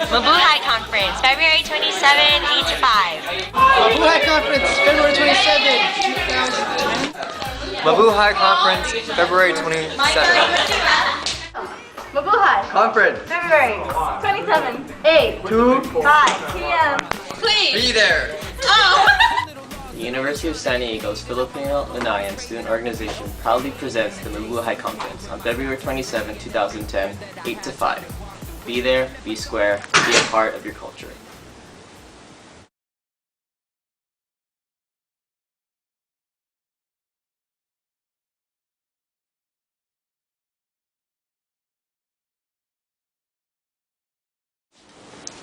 Mabuhay Conference, February 27, 8 to 5. Mabuhay Conference, February 27, 2010. Mabuhay Conference, February 27th. Mabuhay Conference, February 27, 8 2 5 p.m. Please. Be there! The University of San Diego's Filipino Ugnayan Student Organization proudly presents the Mabuhay Conference on February 27, 2010, 8 to 5. Be there, be square, be a part of your culture.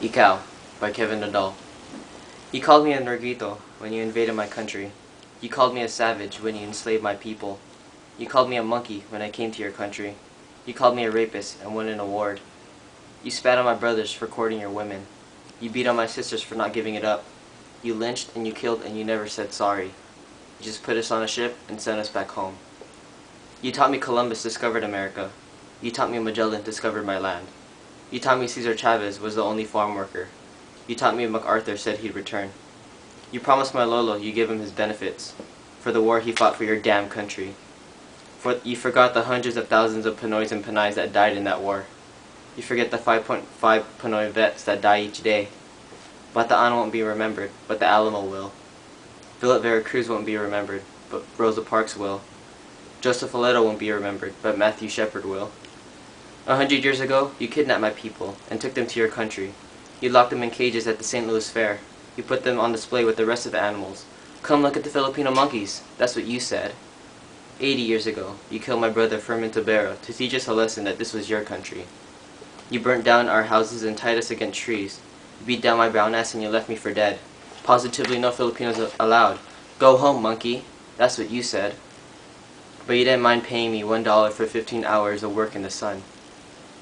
Ikaw, by Kevin Nadal. You called me a Norguito when you invaded my country. You called me a savage when you enslaved my people. You called me a monkey when I came to your country. You called me a rapist and won an award. You spat on my brothers for courting your women. You beat on my sisters for not giving it up. You lynched and you killed and you never said sorry. You just put us on a ship and sent us back home. You taught me Columbus discovered America. You taught me Magellan discovered my land. You taught me Cesar Chavez was the only farm worker. You taught me MacArthur said he'd return. You promised my Lolo you give him his benefits for the war he fought for your damn country. For you forgot the hundreds of thousands of Pinoys and Pinays that died in that war. You forget the 5.5 Pinoy vets that die each day. Bataan won't be remembered, but the Alamo will. Philip Veracruz won't be remembered, but Rosa Parks will. Joseph Aledo won't be remembered, but Matthew Shepard will. 100 years ago, you kidnapped my people and took them to your country. You locked them in cages at the St. Louis Fair. You put them on display with the rest of the animals. Come look at the Filipino monkeys. That's what you said. 80 years ago, you killed my brother Fermin Tobero to teach us a lesson that this was your country. You burnt down our houses and tied us against trees. You beat down my brown ass and you left me for dead. Positively no Filipinos allowed. Go home, monkey. That's what you said. But you didn't mind paying me $1 for 15 hours of work in the sun.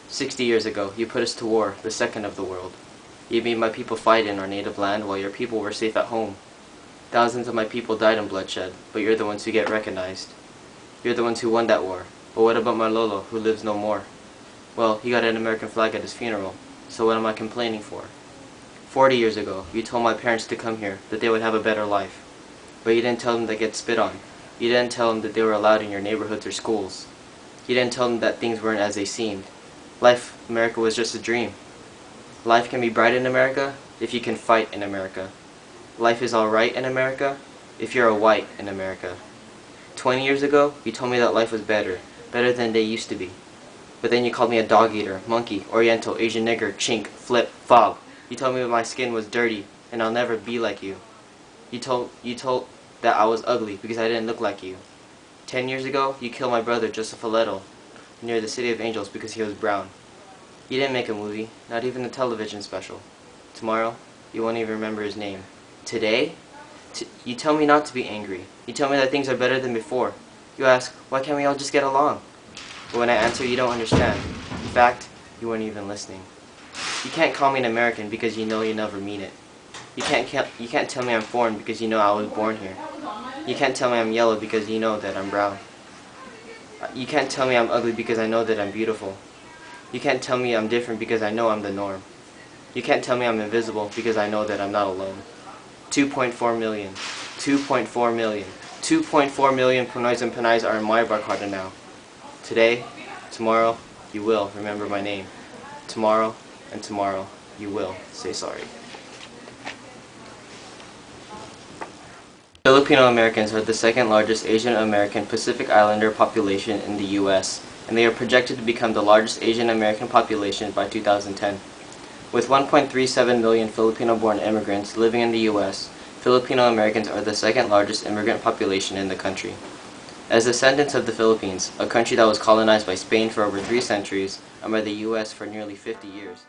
60 years ago, you put us to war, the second of the world. You made my people fight in our native land while your people were safe at home. Thousands of my people died in bloodshed, but you're the ones who get recognized. You're the ones who won that war. But what about my Lolo, who lives no more? Well, he got an American flag at his funeral, so what am I complaining for? 40 years ago, you told my parents to come here, that they would have a better life. But you didn't tell them they get spit on. You didn't tell them that they were allowed in your neighborhoods or schools. You didn't tell them that things weren't as they seemed. Life, America was just a dream. Life can be bright in America if you can fight in America. Life is alright in America if you're a white in America. 20 years ago, you told me that life was better than they used to be. But then you called me a dog eater, monkey, oriental, Asian nigger, chink, flip, fob. You told me that my skin was dirty and I'll never be like you. You told that I was ugly because I didn't look like you. 10 years ago, you killed my brother Joseph Aledo near the City of Angels because he was brown. You didn't make a movie, not even a television special. Tomorrow, you won't even remember his name. Today, you tell me not to be angry. You tell me that things are better than before. You ask, why can't we all just get along? But when I answer, you don't understand. In fact, you weren't even listening. You can't call me an American because you know you never mean it. You can't tell me I'm foreign because you know I was born here. You can't tell me I'm yellow because you know that I'm brown. You can't tell me I'm ugly because I know that I'm beautiful. You can't tell me I'm different because I know I'm the norm. You can't tell me I'm invisible because I know that I'm not alone. 2.4 million. 2.4 million. 2.4 million Pinoys and Pinays are in my barkada now. Today, tomorrow, you will remember my name. Tomorrow, and tomorrow, you will say sorry. Filipino Americans are the second largest Asian American Pacific Islander population in the U.S., and they are projected to become the largest Asian American population by 2010. With 1.37 million Filipino-born immigrants living in the U.S., Filipino Americans are the second largest immigrant population in the country. As descendants of the Philippines, a country that was colonized by Spain for over 3 centuries, and by the U.S. for nearly 50 years,